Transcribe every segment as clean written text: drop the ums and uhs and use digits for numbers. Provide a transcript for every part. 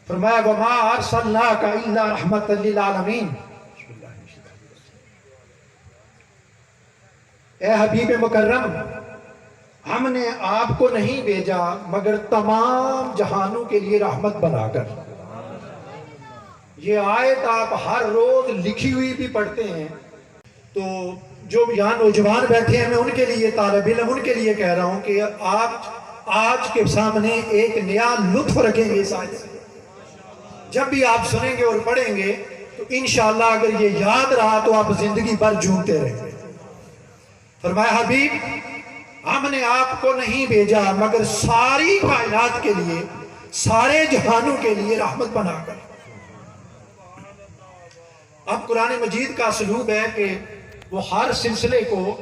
فرمایا وما ارسلناک الا رحمۃ للعالمین، اے حبیب مکرم ہم نے آپ کو نہیں بھیجا مگر تمام جہانوں کے لیے رحمت بنا کر۔ یہ آیت آپ ہر روز لکھی ہوئی بھی پڑھتے ہیں، تو جو یہاں نوجوان بیٹھے ہیں میں ان کے لیے، طالب علم ان کے لیے کہہ رہا ہوں کہ آپ آج کے سامنے ایک نیا لطف رکھیں گے اس آیت سے۔ جب بھی آپ سنیں گے اور پڑھیں گے تو انشاءاللہ اگر یہ یاد رہا تو آپ زندگی بھر جھومتے رہیں گے۔ فرمایا حبیب ہم نے آپ کو نہیں بھیجا مگر ساری کائنات کے لیے، سارے جہانوں کے لیے رحمت بنا کر۔ اب قرآن مجید کا اسلوب ہے کہ وہ ہر سلسلے کو،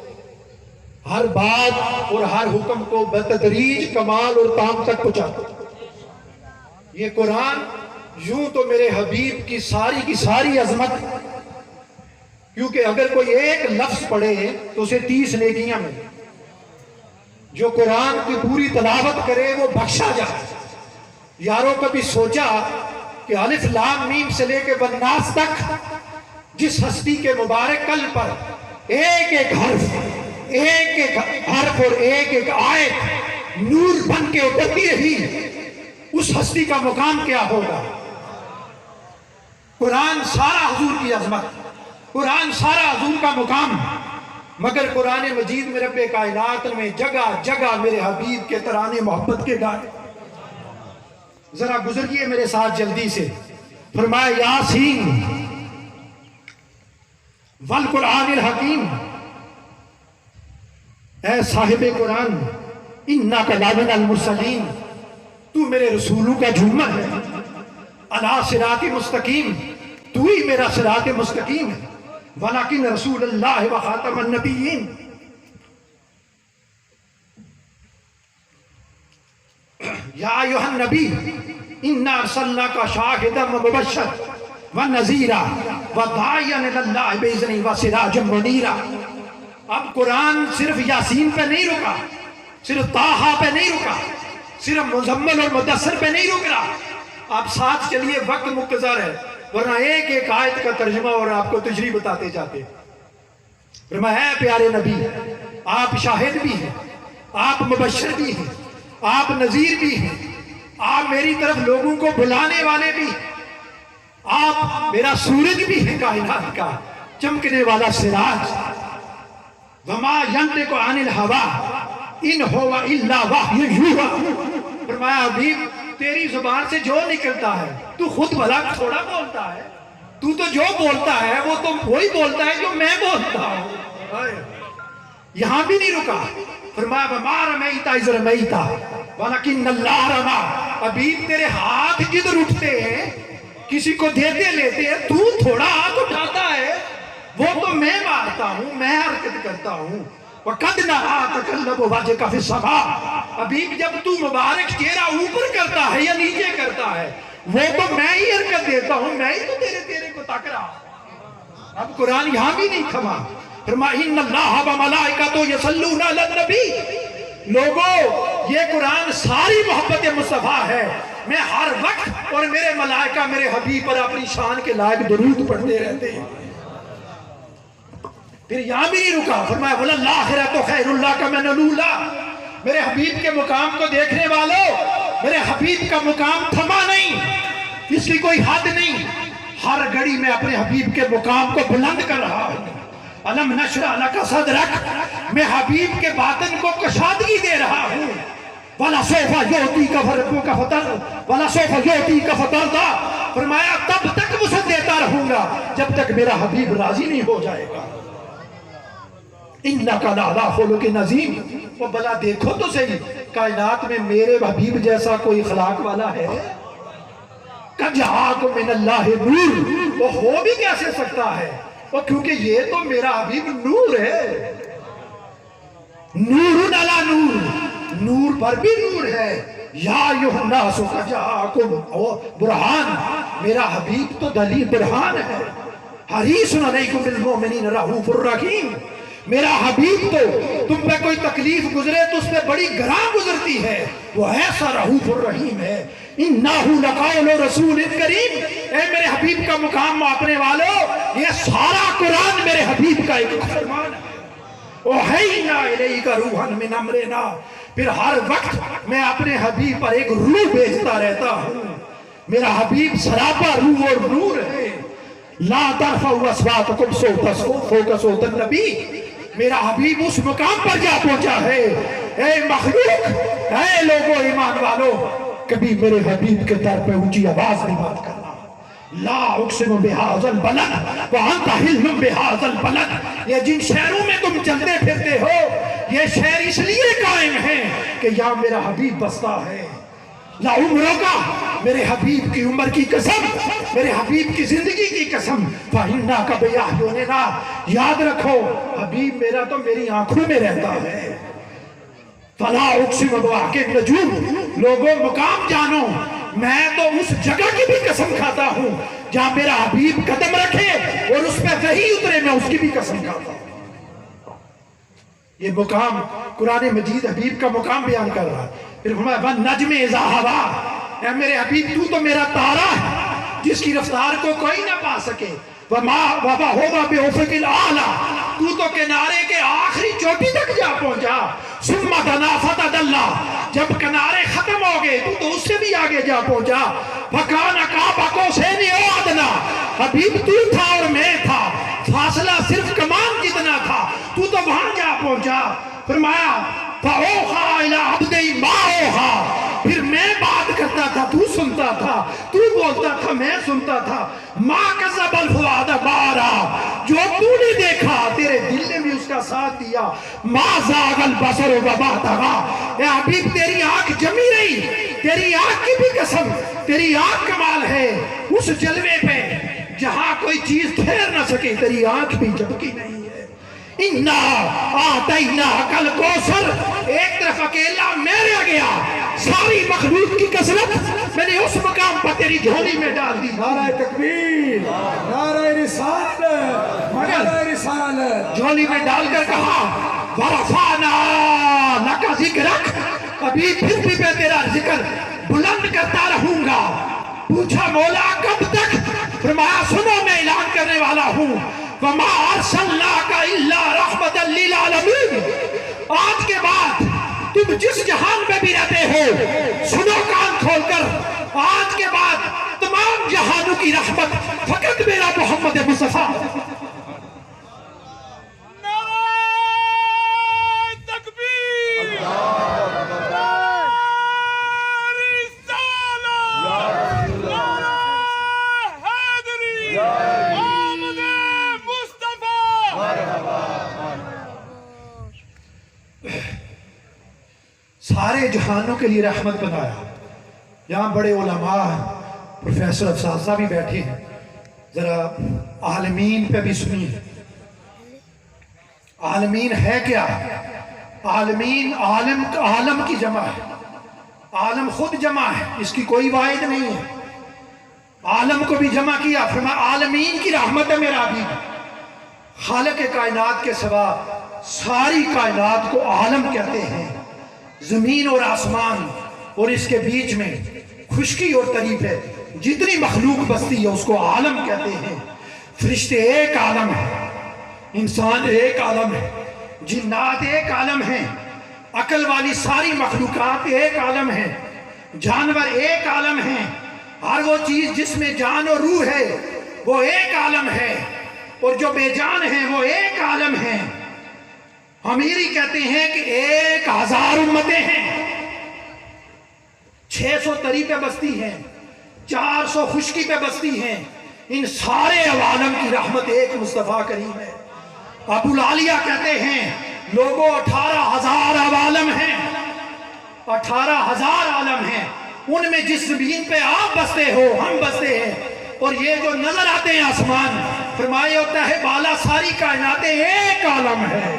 ہر بات اور ہر حکم کو بتدریج کمال اور تام تک پہنچاتا۔ یہ قرآن یوں تو میرے حبیب کی ساری عظمت، کیونکہ اگر کوئی ایک لفظ پڑھے تو اسے 30 نیکیاں ملیں۔ جو قرآن کی پوری تلاوت کرے وہ بخشا جائے۔ یاروں کبھی سوچا کہ الف لام میم سے لے کے والناس تک جس ہستی کے مبارک قلب پر ایک ایک حرف اور ایک ایک آیت نور بن کے اترتی رہی، اس ہستی کا مقام کیا ہوگا؟ قرآن سارا حضور کی عظمت، قرآن سارا حضور کا مقام، مگر قرآن مجید میں رب کائنات میں جگہ جگہ میرے حبیب کے ترانے محبت کے گائے۔ ذرا گزریے میرے ساتھ جلدی سے۔ فرمایا یاسین والقرآن الحکیم، اے صاحب قرآن انک لمن المرسلین، تو میرے رسولوں کا جھومر ہے۔ علی صراط مستقیم، تو ہی میرا صراط مستقیم ہے۔ ولیکن رسول اللہ و خاتم النبیین، یا ایھا النبی انا ارسلناک شاہدا و مبشرا و نذیرا و داعیا الی اللہ باذنہ و سراجا منیرا۔ اب قرآن صرف یاسین پہ نہیں رکا، صرف طٰہٰ پہ نہیں رکا، صرف مزمل اور مدثر پہ نہیں رک رہا۔ آپ ساتھ چلیے، وقت مقتصر ہے ورنہ ایک ایک آیت کا ترجمہ اور آپ کو تشریح بتاتے جاتے۔ فرمایا اے پیارے نبی آپ شاہد بھی ہیں، آپ مبشر بھی ہیں، آپ نذیر بھی ہیں، آپ میری طرف لوگوں کو بلانے والے بھی، آپ میرا سورج بھی ہیں کائنات کا چمکنے والا سراج۔ وما ینطق عن الہویٰ ان ہو الا وحی یوحیٰ۔ فرمایا حبیب تیری زبان سے جو نکلتا ہے تو خود بھلا تھوڑا بولتا ہے، تو جو بولتا ہے وہ تو وہی بولتا ہے جو میں بولتا ہوں۔ یہاں بھی نہیں رکا، فرمایا وما رمیت اذ رمیت ولکن اللہ رمی۔ حبیب تیرے ہاتھ جدھر اٹھتے ہیں کسی کو دیتے لیتے ہیں، تو تھوڑا ہاتھ اٹھاتا ہے، وہ تو میں مارتا ہوں، میں حرکت کرتا ہوں۔ وَقَدْ نَرَا تَقَلُّبَ وَجْهِكَ فِي السَّمَاءِ۔ حبیب جب تو مبارک چہرہ اوپر کرتا ہے یا نیچے کرتا ہے وہ تو میں ہی حرکت دیتا ہوں، میں ہی تو تیرے کو تک رہا۔ اب قرآن یہاں بھی نہیں تھما، فرمایا اِنَّ اللَّهَ وَمَلَائِكَتُهُ يُصَلُّونَ عَلَى النَّبِيِّ۔ لوگوں یہ قرآن ساری محبت مصطفیٰ ہے، میں ہر وقت اور میرے ملائکہ میرے حبیب پر اپنی شان کے لائق درود پڑھتے رہتے ہیں۔ پھر یہاں بھی نہیں رکا، فرمایا وَلَلْآخِرَةُ خَيْرٌ لَكَ مِنَ الْأُولَىٰ۔ میرے حبیب کے مقام کو دیکھنے والوں، میرے حبیب کا مقام تھما نہیں، اس کی کوئی حد نہیں، ہر گھڑی میں اپنے حبیب کے مقام کو بلند کر رہا ہوں۔ الم نشرح لک صدرک، میں حبیب کے باطن کو کشادگی دے رہا ہوں۔ وَلَسَوْفَ يُعْطِيكَ رَبُّكَ فَتَرْضَىٰ وَلَسَوْفَ يُعْطِيكَ فَتَرْضَىٰ۔ فرمایا تب تک وسعت دیتا رہوں گا جب تک میرا حبیب راضی نہیں ہو جائے گا۔ اِنَّكَ لَعَلَىٰ خُلُقٍ عَظِيمٍ۔ وہ بلا دیکھو تو صحیح، کائنات میں میرے حبیب جیسا کوئی اخلاق والا ہے؟ قَدْ جَاءَكُم مِّنَ اللَّهِ نُورٌ، وہ ہو بھی کیسے سکتا ہے؟ وہ کیونکہ یہ تو میرا حبیب نور ہے، نور علی نور، نور پر بھی نور ہے۔ یا ایھا الناس قد جاءکم برہان، میرا حبیب تو دلیل برہان ہے۔ حریص علیکم بالمؤمنین رؤوف الرحیم۔ میرا حبیب تو تم پہ کوئی تکلیف گزرے تو اس پہ بڑی گراں گزرتی ہے، وہ ایسا رؤوف الرحیم ہے۔ اِنَّهُ لَقَوْلُ رَسُولٍ کریم، اے میرے حبیب کا مقام ماپنے والو، یہ سارا قرآن میرے حبیب کا ایک فرمان ہے۔ وَحَيْنَا إِلَيْكَ رُوحًا مِّنْ أَمْرِنَا، پھر ہر وقت میں اپنے حبیب پر ایک روح بھیجتا رہتا ہوں۔ میرا حبیب سراپا روح اور نور ہے۔ لا ترفعوا اصواتکم فوق صوت النبی، میرا حبیب اس مقام پر جا پہنچا ہے۔ اے مخلوق، اے لوگوں ایمان والو، کبھی میرے حبیب کے در پہ اونچی آواز نہیں بات کرنا۔ لا اقسم بہذا البلد وانت حل بہذا البلد، یہ جن شہروں میں تم چلتے پھرتے ہو یہ شہر اس لیے قائم ہے کہ یہاں میرا حبیب بستا ہے۔ لا عمروں کا، میرے حبیب کی عمر کی قسم، میرے حبیب کی زندگی کی قسم، فَإِنَّا كَ بِأَعْيُنِنَا، یاد رکھو حبیب میرا تو میری آنکھوں میں رہتا ہے۔ فَلَا أُقْسِمُ بِمَوَاقِعِ النُّجُومِ، لوگوں مقام جانو، میں تو اس جگہ کی بھی قسم کھاتا ہوں جہاں میرا حبیب قدم رکھے اور اس پہ وحی اترے، میں اس کی بھی قسم کھاتا ہوں۔ یہ مقام قرآن مجید حبیب کا مقام بیان کر رہا ہے۔ پھر فرمایا وَالنَّجْمِ إِذَا هَوَىٰ، اے میرے حبیب تو تو میرا تارا ہے جس کی رفتار کو کوئی نہ پا سکے۔ وَهُوَ بِأُفُقِ الْأَعْلَىٰ، تو تو کنارے کے آخری چوٹی تک جا پہنچا۔ ثُمَّ دَنَا فَتَدَلَّىٰ، جب کنارے ختم ہو گئے تو اس سے بھی آگے جا پہنچا۔ فَكَانَ قَابَ قَوْسَيْنِ أَوْ أَدْنَىٰ، حبیب تو تھا اور میں تھا، فاصلہ صرف کمان جتنا تھا، تو تو وہاں جا پہنچا۔ فرمایا فَأَوْحَىٰ إِلَىٰ عَبْدِهِ مَا أَوْحَىٰ، پھر میں بات کرتا تھا تو سنتا تھا، تو بولتا تھا میں سنتا تھا۔ مَا كَذَبَ الْفُؤَادُ مَا رَأَىٰ، جو تو نے دیکھا تیرے دل نے بھی اس کا ساتھ دیا۔ مَا زَاغَ الْبَصَرُ وَمَا طَغَىٰ، اے حبیب تیری آنکھ جمی رہی، تیری آنکھ کی بھی قسم، تیری آنکھ کمال ہے اس جلوے پہ جہاں کوئی چیز ٹھہر نہ سکے، تیری آنکھ بھی جھپکی نہیں ہے۔ اِنَّا أَعْطَيْنَاكَ الْكَوْثَرَ، ایک طرف اکیلا میں رہ گیا، ساری مخلوق کی کثرت میں نے اس مقام پر تیری جھولی میں ڈال دی۔ نعرہ تکبیر، نعرہ رسالت، نعرہ رسالت، جھولی میں ڈال کر کہا وَرَفَعْنَا لَكَ ذِكْرَكَ، ابھی پھر بھی میں تیرا ذکر بلند کرتا رہوں گا۔ پوچھا مولا کب تک؟ فرمایا سنو میں اعلان کرنے والا ہوں، وَمَا أَرْسَلْنَاكَ إِلَّا رَحْمَةً لِّلْعَالَمِينَ، آج کے بعد تم جس جہان میں بھی رہتے ہو سنو کان کھول کر، آج کے بعد تمام جہانوں کی رحمت فقط میرا محمد مصطفیٰ۔ سارے جہانوں کے لیے رحمت بنایا۔ یہاں بڑے علماء ہیں، پروفیسر اساتذہ بھی بیٹھے ہیں، ذرا عالمین پہ بھی سنیے۔ عالمین ہے کیا؟ عالمین عالم کی جمع ہے، عالم خود جمع ہے، اس کی کوئی واحد نہیں ہے۔ عالم کو بھی جمع کیا، فرمایا عالمین کی رحمت ہے میرا حبیب۔ خالق کائنات کے سوا ساری کائنات کو عالم کہتے ہیں۔ زمین اور آسمان اور اس کے بیچ میں خشکی اور طریف ہے، جتنی مخلوق بستی ہے اس کو عالم کہتے ہیں۔ فرشتے ایک عالم ہے، انسان ایک عالم ہے، جنات ایک عالم ہیں، عقل والی ساری مخلوقات ایک عالم ہیں، جانور ایک عالم ہیں، ہر وہ چیز جس میں جان اور روح ہے وہ ایک عالم ہے، اور جو بے جان ہیں وہ ایک عالم ہیں۔ امیری کہتے ہیں کہ 1000 امتیں ہیں، 600 تری پہ بستی ہیں، 400 خشکی پہ بستی ہیں، ان سارے عوالم کی رحمت ایک مصطفیٰ کریم ہے۔ ابو العالیہ کہتے ہیں لوگوں 18,000 عوالم ہیں، 18,000 عالم ہیں، ان میں جس زمین پہ آپ بستے ہو ہم بستے ہیں، اور یہ جو نظر آتے ہیں آسمان، فرمایا ہوتا ہے بالا ساری کائناتیں ایک عالم ہے،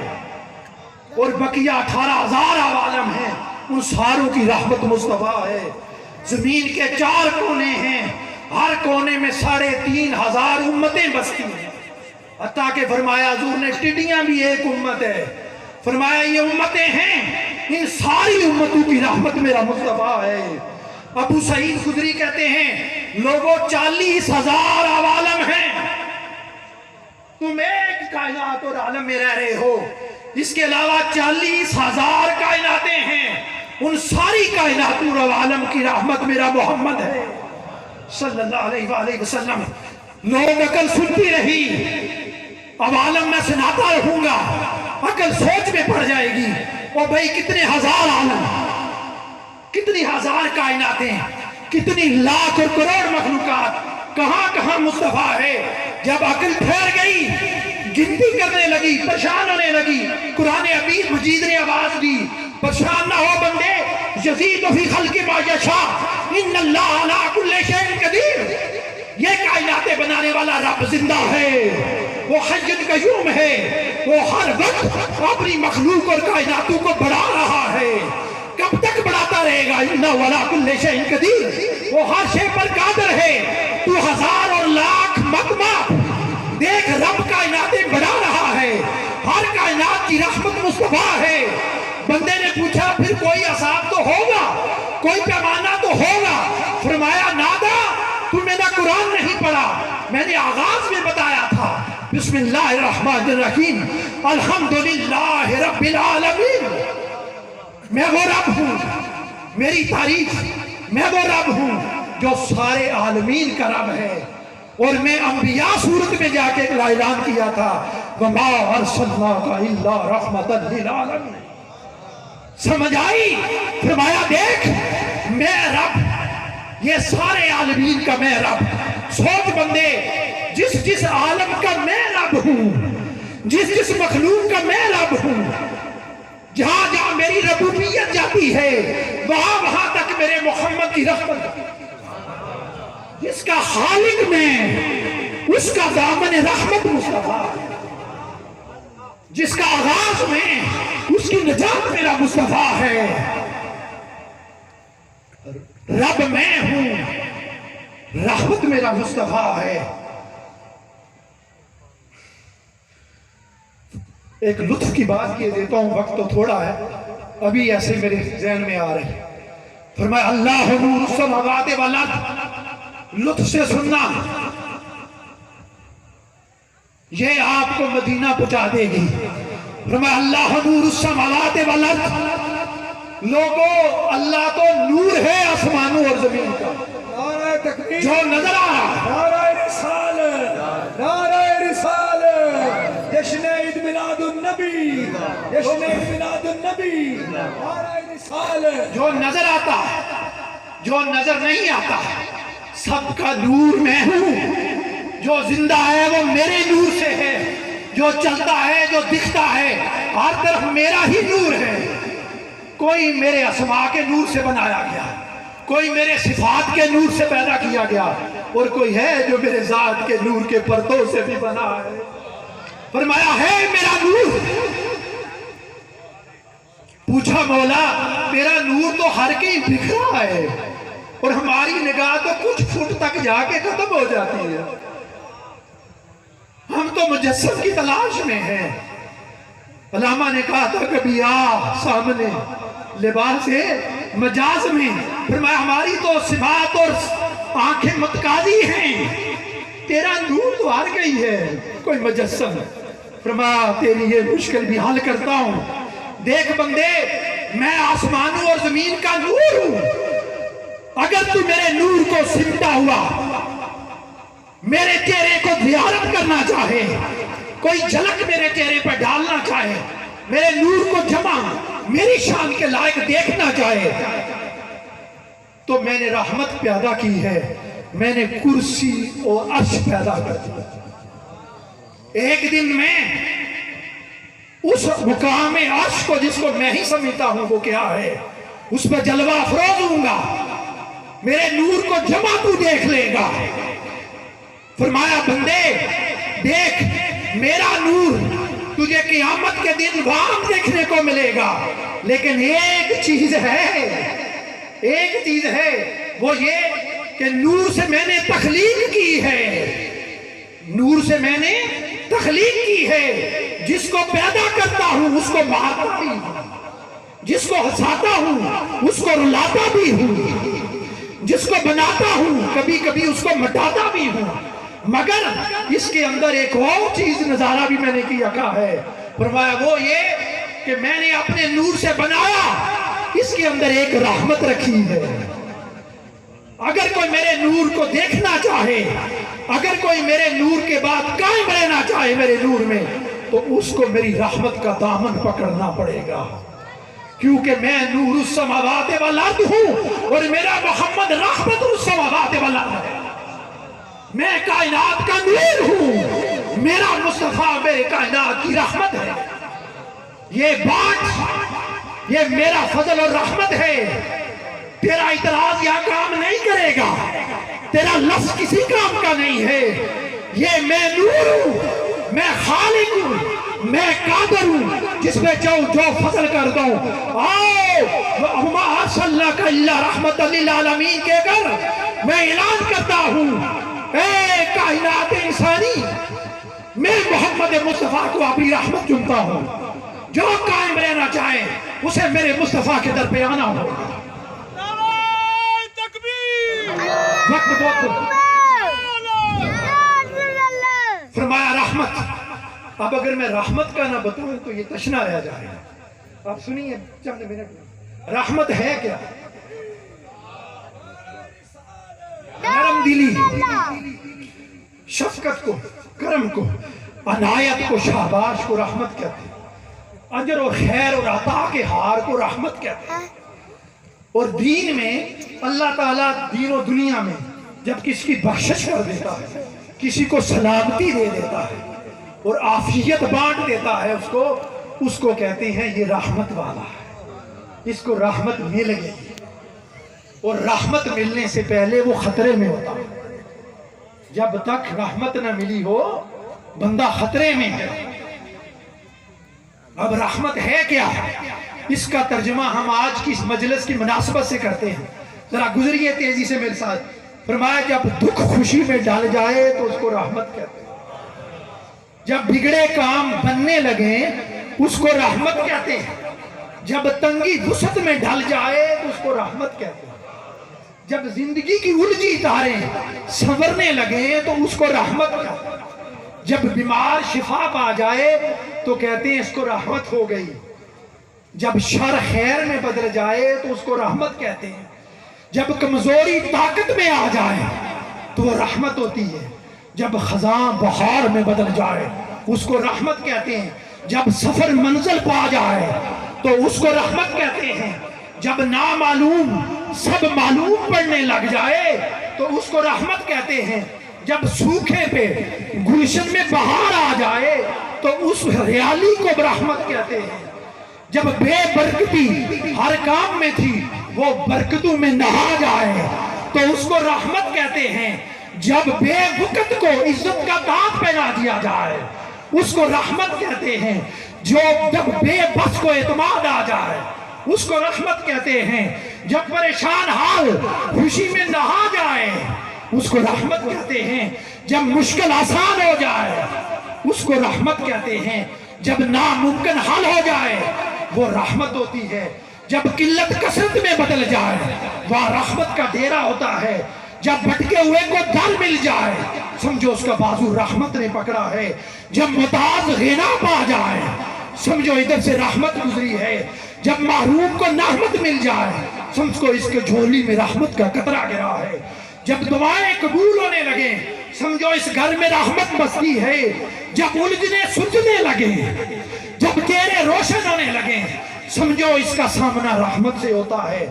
اور بقیہ 18,000 عوالم ہیں، ان ساروں کی رحمت مصطفیٰ ہے۔ زمین کے 4 کونے ہیں، ہر کونے میں 3,500 امتیں بستی ہیں، حتیٰ کہ فرمایا حضور نے ٹڈیاں بھی ایک امت ہے، فرمایا یہ امتیں ہیں، ان ساری امتوں کی رحمت میرا مصطفیٰ ہے۔ ابو سعید خدری کہتے ہیں لوگوں 40,000 عوالم ہیں، تم ایک کائنات اور عالم میں رہ رہے ہو، اس کے علاوہ 40,000 کائناتیں ہیں، ان ساری کائنات اور عوالم کی رحمت میرا محمد ہے صلی اللہ علیہ وآلہ وسلم۔ لوگ عقل سنتی رہی، عوالم میں سناتا رہوں گا، عقل سوچ میں پڑ جائے گی، اور بھئی کتنے ہزار عالم، کتنی ہزار کائناتیں، کتنی لاکھ اور کروڑ مخلوقات، کہاں کہاں مصطفیٰ ہے۔ جب عقل پھیر گئی، گنتی کرنے لگی، پریشان ہونے لگی، قرآن حبیب مجید نے آواز دی، پریشان نہ ہو بندے، یزید فی خلق ما یشاء ان اللہ علی کل شیء قدیر۔ یہ کائناتیں بنانے والا رب زندہ ہے، وہ حی قیوم ہے، وہ ہر وقت اپنی مخلوق اور کائناتوں کو بڑھا رہا ہے۔ کب تک بڑھاتا رہے گا؟ انہ علی کل شیء قدیر، وہ ہر شے پر قادر ہے۔ تو ہزار اور لاکھ مت ماپ، دیکھ رب کائناتیں بڑھا رہا ہے، ہر کائنات کی رحمت مصطفیٰ ہے۔ بندے نے پوچھا پھر کوئی عذاب تو ہوگا، کوئی پیمانہ تو ہوگا؟ فرمایا نادا، تو میرا قرآن نہیں پڑھا، میں نے آغاز میں بتایا تھا، بسم اللہ الرحمن الرحیم الحمدللہ رب العالمین۔ میں وہ رب ہوں، میری تعریف، میں وہ رب ہوں جو سارے عالمین کا رب ہے۔ اور میں انبیاء صورت میں جا کے اعلان کیا تھا وَمَا أَرْسَلْنَاكَ إِلَّا رَحْمَةً لِلْعَالَمِينَ۔ سمجھ آئی؟ فرمایا دیکھ میں رب، یہ سارے عالمین کا میں رب۔ سوچ بندے، جس عالم کا میں رب ہوں، جس مخلوق کا میں رب ہوں، جہاں جہاں میری ربوبیت جاتی ہے وہاں تک میرے محمد کی رحمت، جس کا خالق میں اس کا دامن رحمت مصطفیٰ، جس کا آغاز میں اس کی نجات میرا مصطفیٰ ہے۔ رب میں ہوں، رحمت میرا مصطفیٰ ہے۔ ایک لطف کی بات کیے دیتا ہوں، وقت تو تھوڑا ہے، ابھی ایسے میرے ذہن میں آ رہے ہیں۔ فرمایا اللہ نور السماوات والارض، لطف سے سننا، یہ آپ کو مدینہ پہنچا دے گی۔ فرمایا اللہ نور السماوات والارض، لوگو اللہ تو نور ہے آسمانوں اور زمین کا، نعرہ تکبیر، جو نظر آ رہا، نعرہ رسالت، نعرہ رسالت، جشن عید میلاد النبی، جشن عید میلاد النبی، نعرہ رسالت، جو نظر آتا ہے، جو نظر نہیں آتا، سب کا نور میں ہوں۔ جو زندہ ہے وہ میرے نور سے ہے، جو چلتا ہے، جو دکھتا ہے، ہر طرف میرا ہی نور ہے۔ کوئی میرے اسماء کے نور سے بنایا گیا، کوئی میرے صفات کے نور سے پیدا کیا گیا، اور کوئی ہے جو میرے ذات کے نور کے پرتوں سے بھی بنا ہے۔ فرمایا ہے میرا نور۔ پوچھا مولا تیرا نور تو ہر کہیں بکھرا ہے، اور ہماری نگاہ تو کچھ فٹ تک جا کے ختم ہو جاتی ہے، ہم تو مجسم کی تلاش میں ہیں۔ علامہ نے کہا تھا کبھی آ سامنے لباس مجاز میں، فرمایا ہماری تو صفات اور آنکھیں متقاضی ہیں، تیرا نور تو ہر کہیں ہے، کوئی مجسم۔ فرمایا تیری یہ مشکل بھی حل کرتا ہوں، دیکھ بندے میں آسمانوں اور زمین کا نور ہوں، اگر تو میرے نور کو سمٹا ہوا، میرے چہرے کو زیارت کرنا چاہے، کوئی جھلک میرے چہرے پر ڈالنا چاہے، میرے نور کو جمع میری شان کے لائق دیکھنا چاہے، تو میں نے رحمت پیدا کی ہے، میں نے کرسی اور عرش پیدا کر دیا۔ ایک دن میں اس مقام عرش کو جس کو میں ہی سمجھتا ہوں وہ کیا ہے، اس پہ جلوہ افروز ہوں گا، میرے نور کو جمع تو دیکھ لے گا۔ فرمایا بندے دیکھ میرا نور تجھے قیامت کے دن وہاں دیکھنے کو ملے گا، لیکن ایک چیز ہے، وہ یہ کہ نور سے میں نے تخلیق کی ہے، نور سے میں نے تخلیق کی ہے، جس کو پیدا کرتا ہوں اس کو مارتا بھی ہوں، جس کو ہنساتا ہوں اس کو رلاتا بھی ہوں، جس کو بناتا ہوں کبھی کبھی اس کو مٹاتا بھی ہوں، مگر اس کے اندر ایک اور چیز نظارہ بھی میں نے کیا ہے، فرمایا وہ یہ کہ میں نے اپنے نور سے بنایا، اس کے اندر ایک رحمت رکھی ہے۔ اگر کوئی میرے نور کو دیکھنا چاہے، اگر کوئی میرے نور کے بعد قائم رہنا چاہے میرے نور میں، تو اس کو میری رحمت کا دامن پکڑنا پڑے گا، کیونکہ میں نور السماوات والارض ہوں اور میرا محمد رحمت السماوات والارض ہے۔ میں کائنات کا نور ہوں، میرا مصطفیٰ میرے کائنات کی رحمت ہے۔ یہ بات، یہ میرا فضل اور رحمت ہے۔ تیرا اعتراض یہاں کام نہیں کرے گا، تیرا لفظ کسی کام کا نہیں ہے۔ یہ میں نور ہوں، میں خالق ہوں، میں قادر ہوں، جس میں جو فضل کر دوں۔ آؤ وَمَا أَرْسَلْنَاكَ إِلَّا رَحْمَةً لِلْعَالَمِينَ کے کر میں اعلان کرتا ہوں، اے کائنات انسانی، میں محمد مصطفیٰ کو اپنی رحمت چنتا ہوں۔ جو قائم رہنا چاہے اسے میرے مصطفیٰ کے در پہ آنا ہوگا۔ وقت بہت فرمایا رحمت۔ اب اگر میں رحمت کا نہ بتاؤں تو یہ تشنا رہ جائے گا۔ آپ سنیے چند منٹ، رحمت ہے کیا؟ نرم دلی، شفقت کو، کرم کو، عنایت کو، شاباش کو رحمت کہتے ہیں۔ اجر و خیر اور عطا کے ہار کو رحمت کہتے ہیں۔ اور دین میں اللہ تعالیٰ دین و دنیا میں جب کسی کی بخشش کر دیتا ہے، کسی کو سلامتی دے دیتا ہے اور عافیت بانٹ دیتا ہے اس کو کہتے ہیں یہ رحمت والا ہے، اس کو رحمت مل گئی۔ اور رحمت ملنے سے پہلے وہ خطرے میں ہوتا ہے۔ جب تک رحمت نہ ملی ہو بندہ خطرے میں ہے۔ اب رحمت ہے کیا؟ اس کا ترجمہ ہم آج کی اس مجلس کی مناسبت سے کرتے ہیں۔ ذرا گزریے تیزی سے میرے ساتھ۔ فرمایا جب دکھ خوشی میں ڈال جائے تو اس کو رحمت کہتے ہیں۔ جب بگڑے کام بننے لگیں اس کو رحمت کہتے ہیں۔ جب تنگی وسعت میں ڈھل جائے تو اس کو رحمت کہتے ہیں۔ جب زندگی کی الجھی تاریں سنورنے لگیں تو اس کو رحمت کہتے ہیں۔ جب بیمار شفا پا جائے تو کہتے ہیں اس کو رحمت ہو گئی۔ جب شر خیر میں بدل جائے تو اس کو رحمت کہتے ہیں۔ جب کمزوری طاقت میں آ جائے تو وہ رحمت ہوتی ہے۔ جب خزاں بہار میں بدل جائے اس کو رحمت کہتے ہیں۔ جب سفر منزل پا جائے تو اس کو رحمت کہتے ہیں۔ جب نامعلوم سب معلوم پڑنے لگ جائے تو اس کو رحمت کہتے ہیں۔ جب سوکھے پہ گلشن میں بہار آ جائے تو اس ہریالی کو رحمت کہتے ہیں۔ جب بے برکتی ہر کام میں تھی وہ برکتوں میں نہا جائے تو اس کو رحمت کہتے ہیں۔ جب بے وقت کو عزت کا تاج پہنا دیا جائے اس کو رحمت کہتے ہیں۔ جب بے بس کو اعتماد آ جائے اس کو رحمت کہتے ہیں۔ جب پریشان حال خوشی میں نہا جائے اس کو رحمت کہتے ہیں۔ جب مشکل آسان ہو جائے اس کو رحمت کہتے ہیں۔ جب ناممکن حل ہو جائے وہ رحمت ہوتی ہے۔ جب قلت کثرت میں بدل جائے وہ رحمت کا ڈیرا ہوتا ہے۔ جب بھٹکے ہوئے کو در مل جائے سمجھو اس کا بازو رحمت نے پکڑا ہے۔ جب محتاج غنا پا جائے سمجھو ادھر سے رحمت گزری ہے۔ جب محروم کو نعمت مل جائے سمجھو اس کے جھولی میں رحمت کا قطرہ گرا ہے۔ جب دعائیں قبول ہونے لگے سمجھو اس گھر میں رحمت بستی ہے۔ جب الجھنے سلجھنے لگے، جب چہرے روشن ہونے لگے سمجھو اس کا سامنا رحمت سے ہوتا ہے۔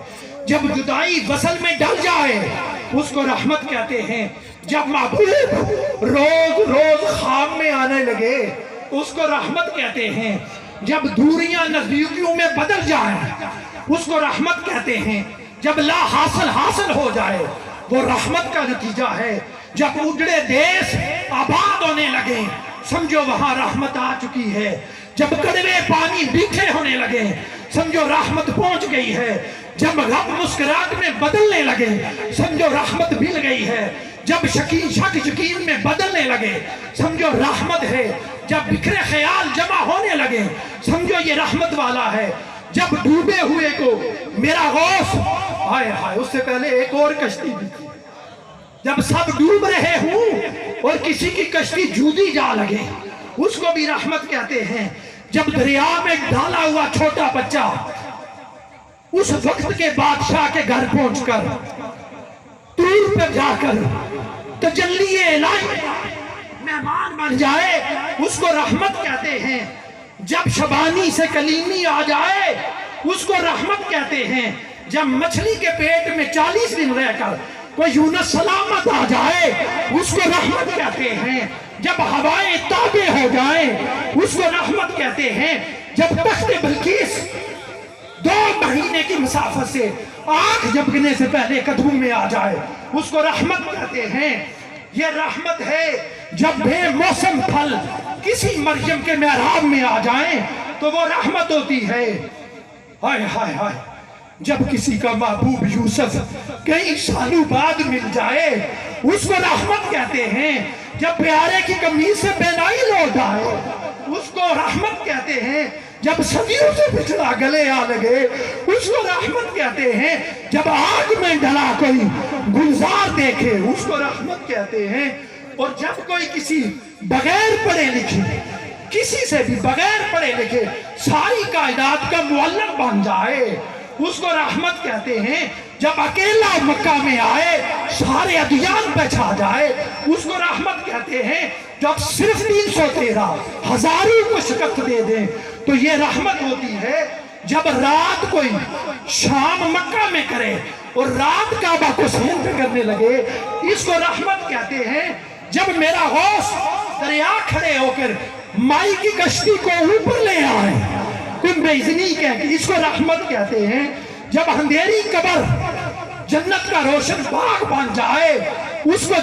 جب جدائی وصل میں ڈل جائے اس کو رحمت کہتے ہیں۔ جب محبوب روز روز خواب میں آنے لگے اس کو رحمت کہتے ہیں۔ جب دوریاں نزدیکیوں میں بدل جائیں اس کو رحمت کہتے ہیں۔ جب لا حاصل حاصل ہو جائے وہ رحمت کا نتیجہ ہے۔ جب اجڑے دیس آباد ہونے لگے سمجھو وہاں رحمت آ چکی ہے۔ جب کڑوے پانی میٹھے ہونے لگے سمجھو رحمت پہنچ گئی ہے۔ جب غم مسکراہٹ میں بدلنے لگے سمجھو رحمت مل گئی ہے. جب شک یقین میں بدلنے لگے سمجھو رحمت ہے. جب بکھرے خیال جمع ہونے لگے سمجھو یہ رحمت والا ہے. جب ڈوبے ہوئے کو میرا غوث ہائے ہائے، اس سے پہلے ایک اور کشتی بھی تھی. جب سب ڈوب رہے ہوں اور کسی کی کشتی جودی جا لگے اس کو بھی رحمت کہتے ہیں. جب دریا میں ڈالا ہوا چھوٹا بچہ اس وقت کے بادشاہ کے گھر پہنچ کر طور پہ جا کر تجلی الہی مہمان بن جائے اس کو رحمت کہتے ہیں. جب شبانی سے کلیمی آ جائے اس کو رحمت کہتے ہیں. جب مچھلی کے پیٹ میں 40 دن رہ کر کوئی یونس سلامت آ جائے اس کو رحمت کہتے ہیں. جب ہوائیں تابع ہو جائیں اس کو رحمت کہتے ہیں. جب تخت بلقیس 2 مہینے کی مسافت سے آنکھ جھپکنے سے پہلے قدموں میں آ جائے اس کو رحمت کہتے ہیں. یہ رحمت ہے. جب بے موسم پھل کسی مریم کے محراب میں آ جائیں تو وہ رحمت ہوتی ہے. ہائے ہائے ہائے، جب کسی کا محبوب یوسف کئی سالوں بعد مل جائے اس کو رحمت کہتے ہیں. جب پیارے کی قمیص سے بینائی لوٹ آئے اس کو رحمت کہتے ہیں. جب صدیوں سے بچھڑا گلے آ لگے اس کو رحمت کہتے ہیں. جب آگ میں ڈلا کوئی گلزار دیکھے اس کو رحمت کہتے ہیں. اور جب کوئی کسی بغیر پڑھے لکھے کسی سے بھی بغیر پڑھے لکھے ساری کائنات کا معلم بن جائے اس کو رحمت کہتے ہیں. جب اکیلا مکہ میں آئے سارے ادیان پہ چھا جائے اس کو رحمت کہتے ہیں. جب صرف 313 ہزاروں کو شکست دے دیں تو یہ رحمت ہوتی ہے. جب رات کوئی شام مکہ میں کرے اور رات کعبہ کو سین پہ کرنے لگے اس کو رحمت کہتے ہیں. جب میرا غوث دریا کھڑے ہو کر مائی کی کشتی کو اوپر لے آئے تم بے اذنی کہہ کہ اس کو رحمت کہتے ہیں. جب اندھیری قبر جنت کا روشن باغ بن جائے اس کو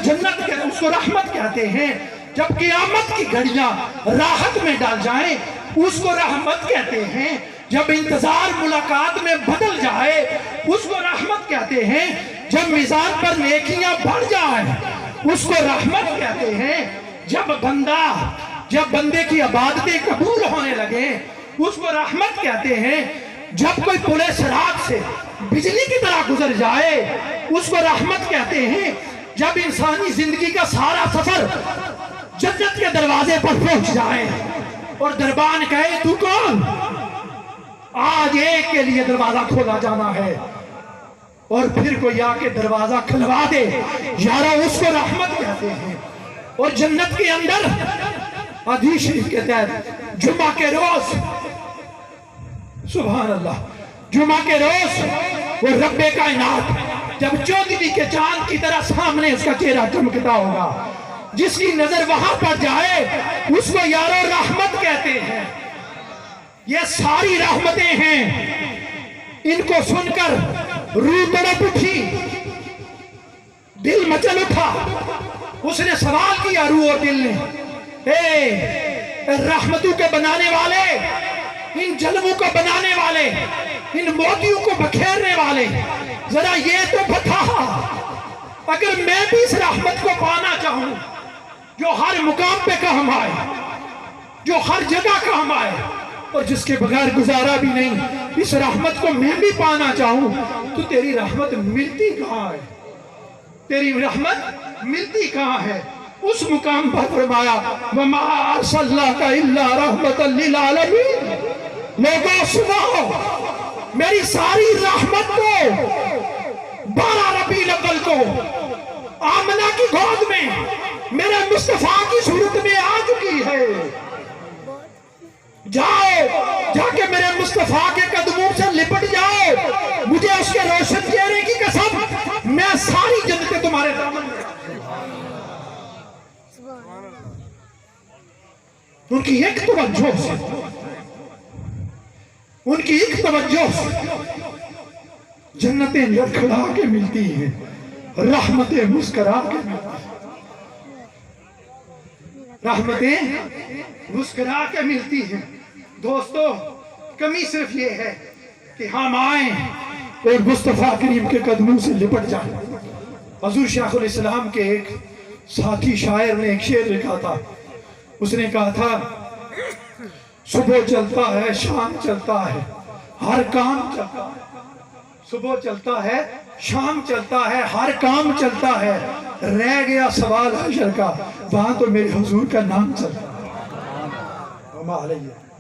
رحمت کہتے ہیں. جب قیامت کی گھڑیاں راحت میں ڈال جائیں اس کو رحمت کہتے ہیں. جب انتظار ملاقات میں بدل جائے اس کو رحمت کہتے ہیں. جب میزان پر نیکیاں بڑھ جائیں اس کو رحمت کہتے ہیں. جب بندے کی عبادتیں قبول ہونے لگے اس کو رحمت کہتے ہیں. جب کوئی پلے صراط سے بجلی کی طرح گزر جائے اس کو رحمت کہتے ہیں. جب انسانی زندگی کا سارا سفر جنت کے دروازے پر پہنچ جائے اور دربان کہے تو کون، آج ایک کے لیے دروازہ کھولا جانا ہے، اور پھر کوئی آ کے دروازہ کھلوا دے یارو اس کو رحمت کہتے ہیں. اور جنت کے اندر حدیث شریف کے تحت جمعہ کے روز سبحان اللہ جمعہ کے روز وہ رب کائنات جب 14ویں کے چاند کی طرح سامنے اس کا چہرہ چمکتا ہوگا جس کی نظر وہاں پر جائے اس کو یارو رحمت کہتے ہیں. یہ ساری رحمتیں ہیں. ان کو سن کر روح تڑپ اٹھی، دل مچل اٹھا. اس نے سوال کیا روح اور دل نے، اے رحمتوں کے بنانے والے، ان جلووں کو بنانے والے، ان موتیوں کو بکھیرنے والے، ذرا یہ تو بتا اگر میں بھی اس رحمت کو پانا چاہوں جو ہر مقام پہ کام آئے، جو ہر جگہ کام آئے اور جس کے بغیر گزارا بھی نہیں، اس رحمت کو میں بھی پانا چاہوں تو تیری رحمت ملتی کہاں ہے؟ تیری رحمت ملتی کہاں ہے؟ اس مقام پر فرمایا وَمَا أَرْسَلْنَاكَ إِلَّا رَحْمَةً لِلْعَالَمِينَ. لوگوں سنو میری ساری رحمت کو 12 ربیع الاول کو آمنہ کی گود میں میرے مصطفیٰ کی صورت میں آ چکی ہے. جاؤ جا کے میرے مصطفیٰ کے قدموں سے لپٹ جاؤ. مجھے اس کے روشن چہرے کی قسم میں ساری جنتیں تمہارے دامن میں. ان کی ایک توجہ سے جنتیں لڑکھڑا کے ملتی ہیں، رحمتیں مسکرا کے ملتی ہیں، رحمتیں مسکرا کے ملتی ہیں. دوستو کمی صرف یہ ہے کہ ہم آئیں اور مصطفیٰ کریم کے قدموں سے لپٹ جائیں۔ حضور شیخ الاسلام کے ایک ساتھی شاعر نے ایک شعر لکھا تھا، اس نے کہا تھا صبح چلتا ہے شام چلتا ہے ہر کام چلتا ہے، صبح چلتا ہے شام چلتا ہے ہر کام چلتا ہے، رہ گیا سوال حشر کا وہاں تو میرے حضور کا نام چلتا ہے۔ وما علیہ